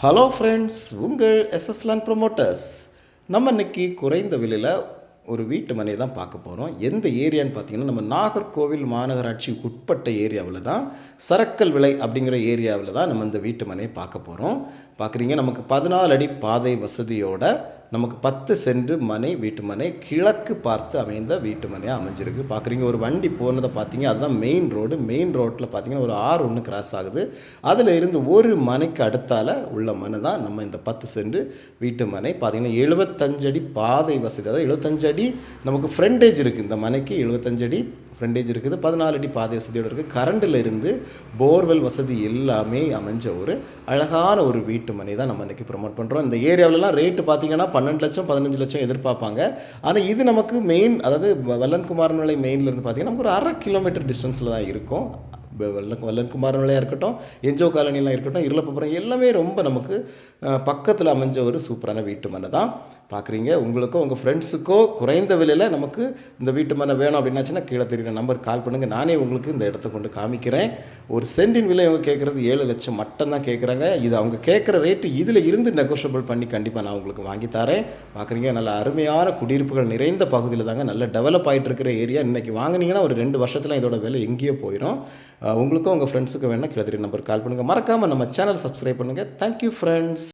Hello friends, உங்கள் எஸ்எஸ்லான் promoters. நம்ம இன்னைக்கு குறைந்த விலையில் ஒரு வீட்டு மனையை தான் பார்க்க போகிறோம். எந்த ஏரியான்னு பார்த்தீங்கன்னா, நம்ம நாகர்கோவில் மாநகராட்சிக்கு உட்பட்ட ஏரியாவில் தான், சரக்கல் விலை அப்படிங்கிற ஏரியாவில் தான் நம்ம இந்த வீட்டு மனையை பார்க்க போகிறோம். பார்க்குறீங்க, நமக்கு 14 அடி பாதை வசதியோட நமக்கு 10 சென்ட் மனை, வீட்டு மனை, கிழக்கு பார்த்து அமைந்த வீட்டு மனையாக அமைஞ்சிருக்கு. பார்க்குறீங்க, ஒரு வண்டி போனதை பார்த்தீங்க, அதுதான் மெயின் ரோடு. மெயின் ரோட்டில் பார்த்தீங்கன்னா ஒரு ஆறு ஒன்று கிராஸ் ஆகுது. அதில் இருந்து ஒரு மனைக்கு அடுத்தால் உள்ள மனை தான் நம்ம இந்த 10 சென்ட் வீட்டு மனை. பார்த்தீங்கன்னா 75 அடி பாதை வசதி, அதாவது 75 அடி நமக்கு ஃப்ரண்டேஜ் இருக்குது. இந்த மனைக்கு 75 அடி ஃப்ரண்டேஜ் இருக்குது. 14 அடி பாதை வசதியோடு இருக்குது. கரண்டில் இருந்து போர்வெல் வசதி எல்லாமே அமைஞ்ச ஒரு அழகான ஒரு வீட்டு மனை தான் நம்ம இன்றைக்கி ப்ரொமோட் பண்ணுறோம். இந்த ஏரியாவிலலாம் ரேட்டு பார்த்திங்கன்னா 12 லட்சம் 15 லட்சம் எதிர்பார்ப்பாங்க. ஆனால் இது நமக்கு மெயின், அதாவது வல்லன்குமார் நிலை மெயின்லேருந்து பார்த்திங்கன்னா நமக்கு ஒரு 1/2 கிலோமீட்டர் டிஸ்டன்ஸில் தான் இருக்கும். வல்லன்குமார் நிலையாக இருக்கட்டும், என்ஜோ காலனிலாம் இருக்கட்டும், இருளப்பபுரம் எல்லாமே ரொம்ப நமக்கு பக்கத்தில் அமைஞ்ச ஒரு சூப்பரான வீட்டு மனை தான். பார்க்குறீங்க, உங்களுக்கோ உங்கள் ஃப்ரெண்ட்ஸுக்கோ குறைந்த விலையில் நமக்கு இந்த வீட்டு மனை வேணும் அப்படின்னாச்சுன்னா கீழே தெரியுற நம்பருக்கு கால் பண்ணுங்கள். நானே உங்களுக்கு இந்த இடத்த கொண்டு காமிக்கிறேன். ஒரு சென்டின் விலை அவங்க கேட்குறது 7 லட்சம் மட்டும் தான் கேட்குறாங்க. இது அவங்க கேட்குற ரேட்டு இதில் இருந்து நெகோஷியபிள் பண்ணி கண்டிப்பாக நான் உங்களுக்கு வாங்கி தரேன். பார்க்குறீங்க, நல்ல அருமையான குடியிருப்புகள் நிறைந்த பகுதியில் தாங்க, நல்ல டெவலப் ஆகிட்டு இருக்கிற ஏரியா. இன்றைக்கி வாங்கினீங்கன்னா ஒரு 2 வருஷத்தில் இதோட விலை எங்கேயோ போயிடும். உங்களுக்கும் உங்கள் ஃப்ரெண்ட்ஸுக்கு வேணால் கீழே தெரியுற நம்பருக்கு கால் பண்ணுங்கள். மறக்காமல் நம்ம சேனல் சப்ஸ்கிரைப் பண்ணுங்கள். Thank you friends.